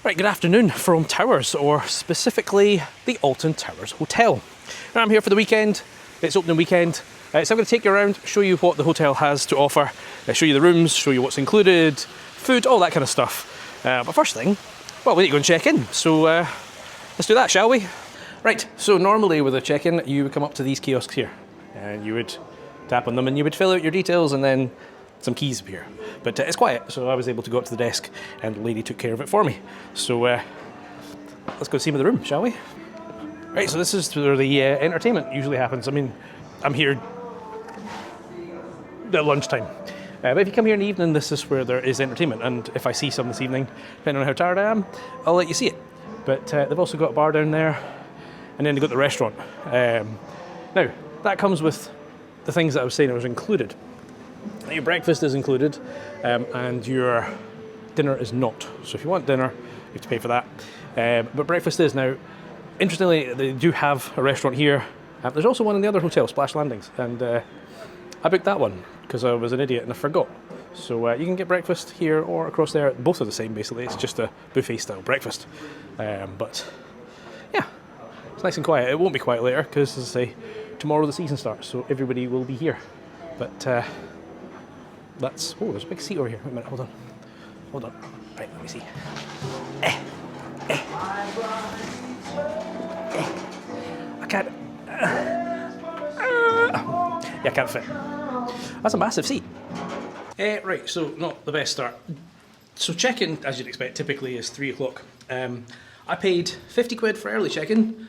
Right, good afternoon from Towers, or specifically the Alton Towers Hotel. Now, I'm here for the weekend. It's opening weekend, so I'm going to take you around, show you what the hotel has to offer, show you the rooms, show you what's included, food, all that kind of stuff. But first thing, well, we need to go and check in, so let's do that, shall we? Right, so normally with a check-in, you would come up to these kiosks here, and you would tap on them and you would fill out your details and then some keys appear. But it's quiet, so I was able to go up to the desk and the lady took care of it for me. So let's go see the room, shall we? Right, so this is where the entertainment usually happens. I mean, I'm here at lunchtime. But if you come here in the evening, this is where there is entertainment. And if I see some this evening, depending on how tired I am, I'll let you see it. But they've also got a bar down there, and then they've got the restaurant. Now, that comes with the things that I was saying was included. Your breakfast is included, and your dinner is not. So if you want dinner, you have to pay for that. But breakfast is. Now, interestingly, they do have a restaurant here. There's also one in the other hotel, Splash Landings, and I booked that one because I was an idiot and I forgot. So you can get breakfast here or across there. Both are the same, basically. It's just a buffet-style breakfast. But yeah, it's nice and quiet. It won't be quiet later because, as I say, tomorrow the season starts, so everybody will be here. But that's... Oh, there's a big seat over here. Wait a minute, hold on. Hold on. Right, let me see. I can't... yeah, I can't fit. That's a massive seat. Right, so not the best start. So check-in, as you'd expect, typically is 3 o'clock. I paid 50 quid for early check-in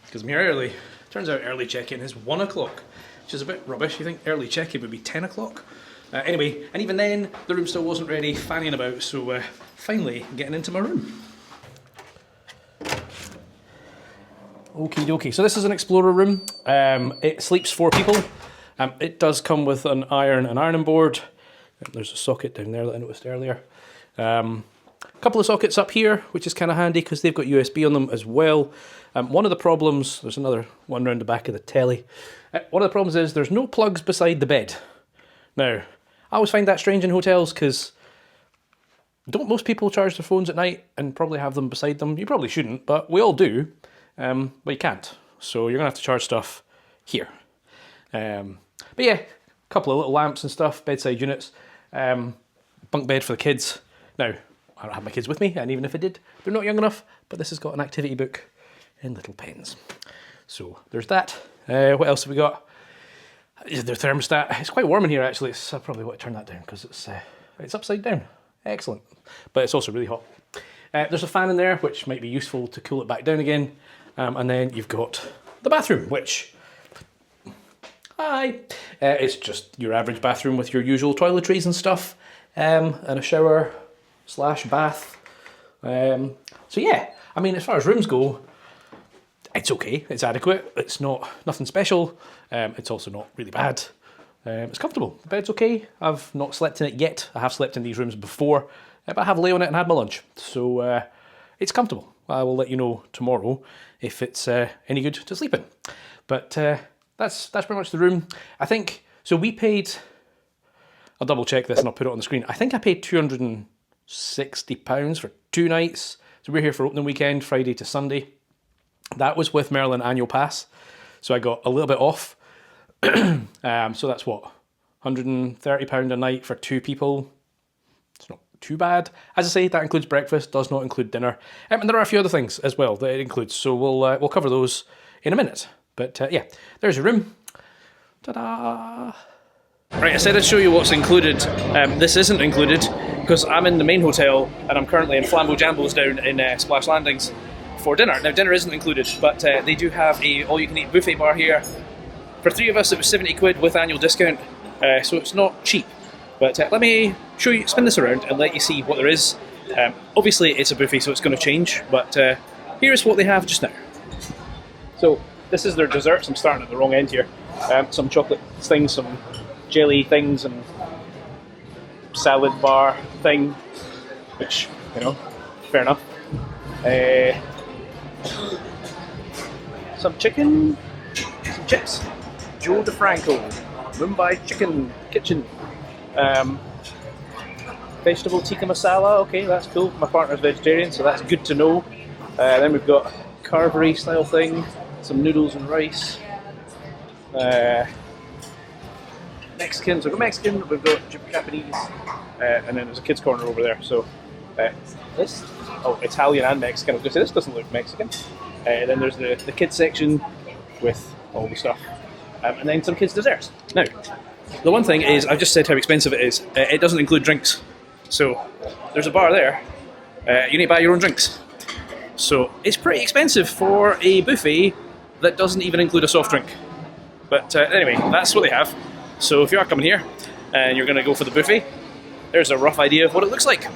because I'm here early. Turns out early check-in is 1 o'clock, which is a bit rubbish. You think early check-in would be 10 o'clock? Anyway, and even then, the room still wasn't ready, fanning about, so finally getting into my room. Okie dokie, so this is an Explorer room. It sleeps 4 people. It does come with an ironing board. There's a socket down there that I noticed earlier. A couple of sockets up here, which is kind of handy because they've got USB on them as well. One of the problems, there's another one around the back of the telly. One of the problems is there's no plugs beside the bed. Now, I always find that strange in hotels because don't most people charge their phones at night and probably have them beside them? You probably shouldn't, but we all do, but you can't. So you're going to have to charge stuff here. But yeah, a couple of little lamps and stuff, bedside units, bunk bed for the kids. Now, I don't have my kids with me, and even if I did, they're not young enough, but this has got an activity book and little pens. So there's that. What else have we got? The thermostat. It's quite warm in here, actually. I probably want to turn that down because it's upside down. Excellent. But it's also really hot. There's a fan in there, which might be useful to cool it back down again. And then you've got the bathroom, which... Hi! It's just your average bathroom with your usual toiletries and stuff. And a shower / bath. So yeah, I mean, as far as rooms go, it's okay, it's adequate, it's not nothing special, it's also not really bad. It's comfortable, the bed's okay. I've not slept in it yet. I have slept in these rooms before, but I have lay on it and had my lunch, so it's comfortable. I will let you know tomorrow if it's any good to sleep in. But that's pretty much the room. I think, so we paid, I'll double check this and I'll put it on the screen. I think I paid £260 for 2 nights. So we're here for opening weekend, Friday to Sunday. That was with Merlin Annual Pass, so I got a little bit off. So that's what, £130 a night for 2 people. It's not too bad. As I say, that includes breakfast, does not include dinner. And there are a few other things as well that it includes, so we'll cover those in a minute. But yeah, there's your room. Ta-da! Right, I said I'd show you what's included. This isn't included because I'm in the main hotel and I'm currently in Flambeau Jambos down in Splash Landings for dinner. Now, dinner isn't included, but they do have a all-you-can-eat buffet bar here. For 3 of us, it was 70 quid with annual discount, so it's not cheap. But let me show you, spin this around and let you see what there is. Obviously, it's a buffet, so it's going to change, but here's what they have just now. So, this is their desserts. I'm starting at the wrong end here. Some chocolate things, some jelly things, and salad bar thing, which, you know, fair enough. Some chicken, some chips, Joe DeFranco, Mumbai Chicken Kitchen. vegetable tikka masala. Okay, that's cool. My partner's vegetarian, so that's good to know. Then we've got carvery style thing, some noodles and rice. Mexican, so we've got Mexican, we've got Japanese, and then there's a kids' corner over there. So this, Italian and Mexican. I was going to say this doesn't look Mexican. Then there's the kids section with all the stuff, and then some kids' desserts. Now, the one thing is, I've just said how expensive it is. It doesn't include drinks. So there's a bar there. You need to buy your own drinks. So it's pretty expensive for a buffet that doesn't even include a soft drink. But anyway, that's what they have. So if you are coming here and you're going to go for the buffet, there's a rough idea of what it looks like.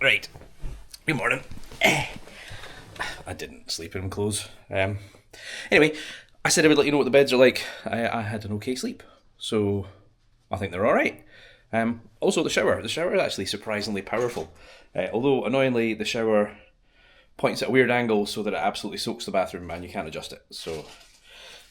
Right. Good morning. I didn't sleep in clothes. Anyway, I said I would let you know what the beds are like. I had an okay sleep, so I think they're alright. Also, the shower. The shower is actually surprisingly powerful. Although, annoyingly, the shower points at a weird angle so that it absolutely soaks the bathroom and you can't adjust it. So,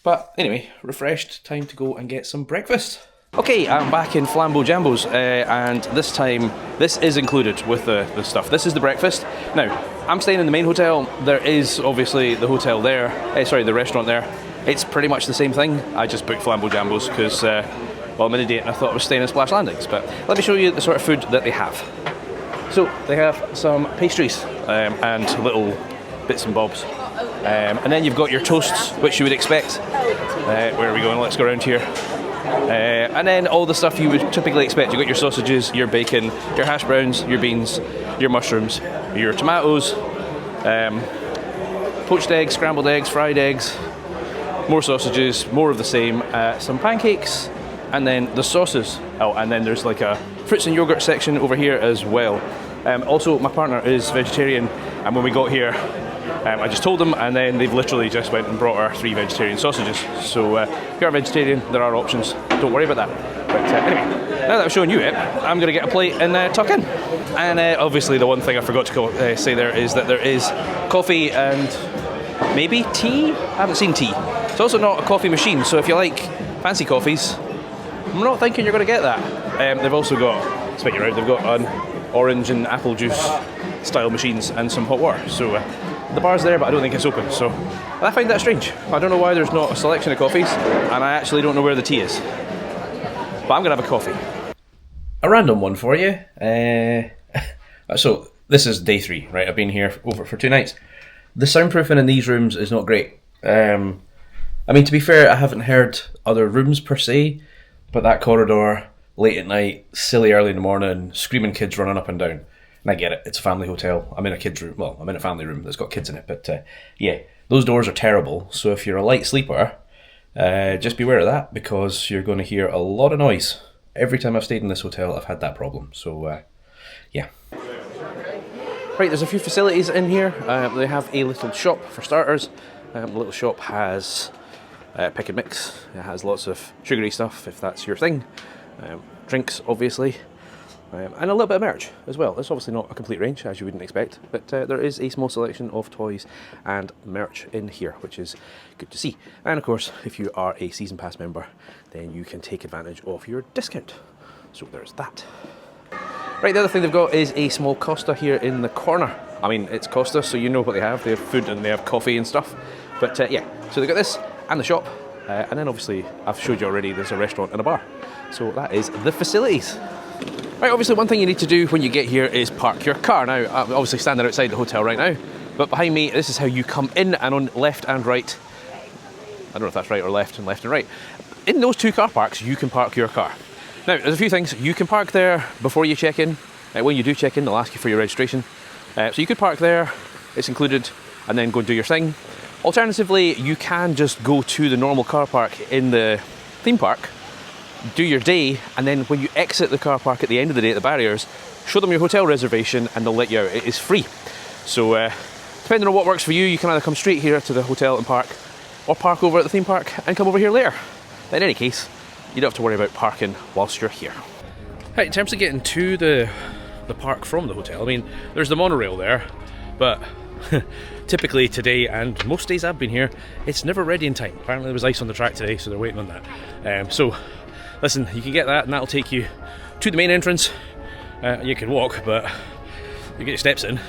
but anyway, refreshed, time to go and get some breakfast. Okay, I'm back in Flambeau Jambos, and this time, this is included with the stuff. This is the breakfast. Now, I'm staying in the main hotel. There is obviously the hotel there, the restaurant there. It's pretty much the same thing. I just booked Flambeau Jambos because, well, I'm in a date and I thought I was staying in Splash Landings. But let me show you the sort of food that they have. So, they have some pastries and little bits and bobs. And then you've got your toasts, which you would expect. Where are we going? Let's go around here. And then all the stuff you would typically expect. You've got your sausages, your bacon, your hash browns, your beans, your mushrooms, your tomatoes, poached eggs, scrambled eggs, fried eggs, more sausages, more of the same, some pancakes, and then the sauces. Oh, and then there's like a fruits and yogurt section over here as well. Also, my partner is vegetarian, and when we got here, I just told them, and then they've literally just went and brought our 3 vegetarian sausages. So if you're a vegetarian, there are options. Don't worry about that. But anyway, now that I've shown you it, I'm going to get a plate and tuck in. And obviously the one thing I forgot to say there is that there is coffee and maybe tea? I haven't seen tea. It's also not a coffee machine, so if you like fancy coffees, I'm not thinking you're going to get that. They've also got, speaking around, they've got an orange and apple juice style machines and some hot water. So the bar's there, but I don't think it's open, so I find that strange. I don't know why there's not a selection of coffees, and I actually don't know where the tea is. But I'm going to have a coffee. A random one for you. So, this is day 3, right? I've been here over for 2 nights. The soundproofing in these rooms is not great. I mean, to be fair, I haven't heard other rooms per se, but that corridor, late at night, silly early in the morning, screaming kids running up and down. And I get it, it's a family hotel. I'm in a kid's room, well, I'm in a family room that's got kids in it, but yeah, those doors are terrible. So if you're a light sleeper, just beware of that, because you're going to hear a lot of noise. Every time I've stayed in this hotel, I've had that problem, so yeah. Right, there's a few facilities in here. They have a little shop for starters. The little shop has pick and mix. It has lots of sugary stuff, if that's your thing. Drinks, obviously. And a little bit of merch as well. It's obviously not a complete range, as you wouldn't expect, but there is a small selection of toys and merch in here, which is good to see. And of course, if you are a season pass member, then you can take advantage of your discount. So there's that. Right, the other thing they've got is a small Costa here in the corner. I mean, it's Costa, so you know what they have. They have food and they have coffee and stuff. But yeah, so they've got this and the shop. And then obviously, I've showed you already, there's a restaurant and a bar. So that is the facilities. Right, obviously one thing you need to do when you get here is park your car. Now, I'm obviously standing outside the hotel right now, but behind me, this is how you come in, and on left and right, I don't know if that's right or left and right. In those 2 car parks, you can park your car. Now, there's a few things. You can park there before you check in. When you do check in, they'll ask you for your registration. So you could park there, it's included, and then go and do your thing. Alternatively, you can just go to the normal car park in the theme park, do your day, and then when you exit the car park at the end of the day at the barriers, show them your hotel reservation and they'll let you out. It is free. So depending on what works for you, you can either come straight here to the hotel and park, or park over at the theme park and come over here later. In any case, you don't have to worry about parking whilst you're here. Right, in terms of getting to the park from the hotel, I mean, there's the monorail there, but typically today, and most days I've been here, it's never ready in time. Apparently there was ice on the track today, so they're waiting on that. So listen, you can get that and that'll take you to the main entrance. You can walk, but you get your steps in.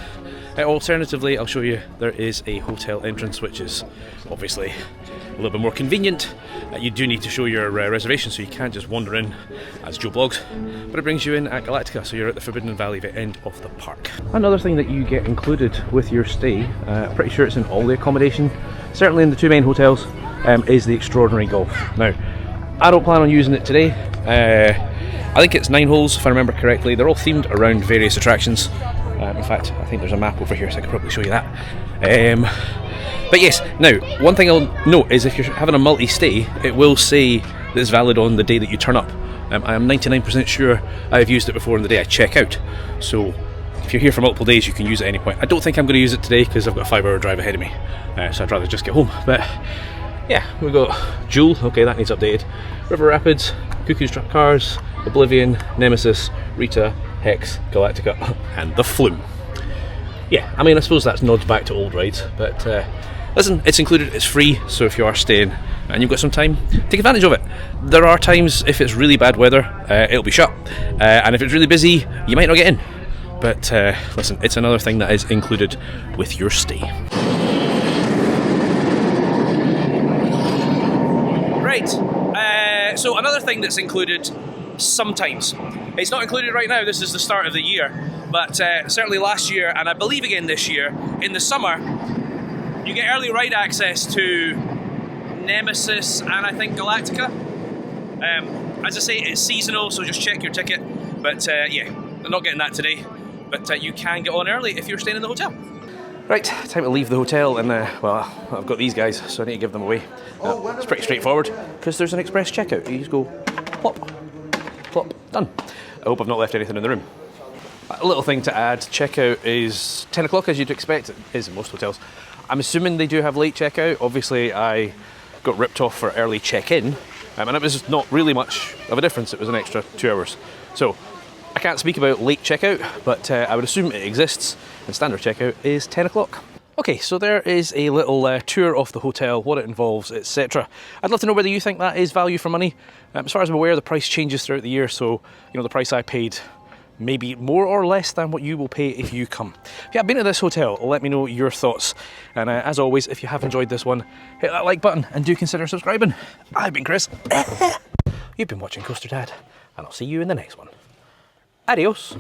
Alternatively, I'll show you, there is a hotel entrance, which is obviously a little bit more convenient. You do need to show your reservation, so you can't just wander in as Joe Blogs, but it brings you in at Galactica, so you're at the Forbidden Valley, the end of the park. Another thing that you get included with your stay, pretty sure it's in all the accommodation, certainly in the two main hotels, is the Extraordinary Golf. Now, I don't plan on using it today. I think it's 9 holes, if I remember correctly. They're all themed around various attractions. In fact, I think there's a map over here, so I could probably show you that. But yes, now, one thing I'll note is if you're having a multi-stay, it will say that it's valid on the day that you turn up. I am 99% sure I've used it before on the day I check out. So if you're here for multiple days, you can use it at any point. I don't think I'm going to use it today because I've got a 5-hour drive ahead of me. So I'd rather just get home. But yeah, we've got Jewel, okay, that needs updated. River Rapids, Cuckoo's Drop Cars, Oblivion, Nemesis, Rita, Hex, Galactica, and the Flume. Yeah, I mean, I suppose that's nods back to old rides, but listen, it's included, it's free, so if you are staying and you've got some time, take advantage of it. There are times, if it's really bad weather, it'll be shut, and if it's really busy, you might not get in. But listen, it's another thing that is included with your stay. Right, so another thing that's included sometimes. It's not included right now, this is the start of the year, but certainly last year, and I believe again this year, in the summer, you get early ride access to Nemesis and I think Galactica. As I say, it's seasonal, so just check your ticket, but yeah, I'm not getting that today, but you can get on early if you're staying in the hotel. Right, time to leave the hotel, and well, I've got these guys, so I need to give them away. It's pretty straightforward, because there's an express checkout. You just go plop, plop, done. I hope I've not left anything in the room. A little thing to add, checkout is 10 o'clock as you'd expect, it is in most hotels. I'm assuming they do have late checkout. Obviously I got ripped off for early check-in, and it was not really much of a difference, it was an extra 2 hours. So I can't speak about late checkout, but I would assume it exists, and standard checkout is 10 o'clock. Okay, so there is a little tour of the hotel, what it involves, etc. I'd love to know whether you think that is value for money. As far as I'm aware, the price changes throughout the year, so you know the price I paid maybe more or less than what you will pay if you come. If you have been to this hotel, let me know your thoughts. And as always, if you have enjoyed this one, hit that like button and do consider subscribing. I've been Chris. You've been watching Coaster Dad, and I'll see you in the next one. Adios.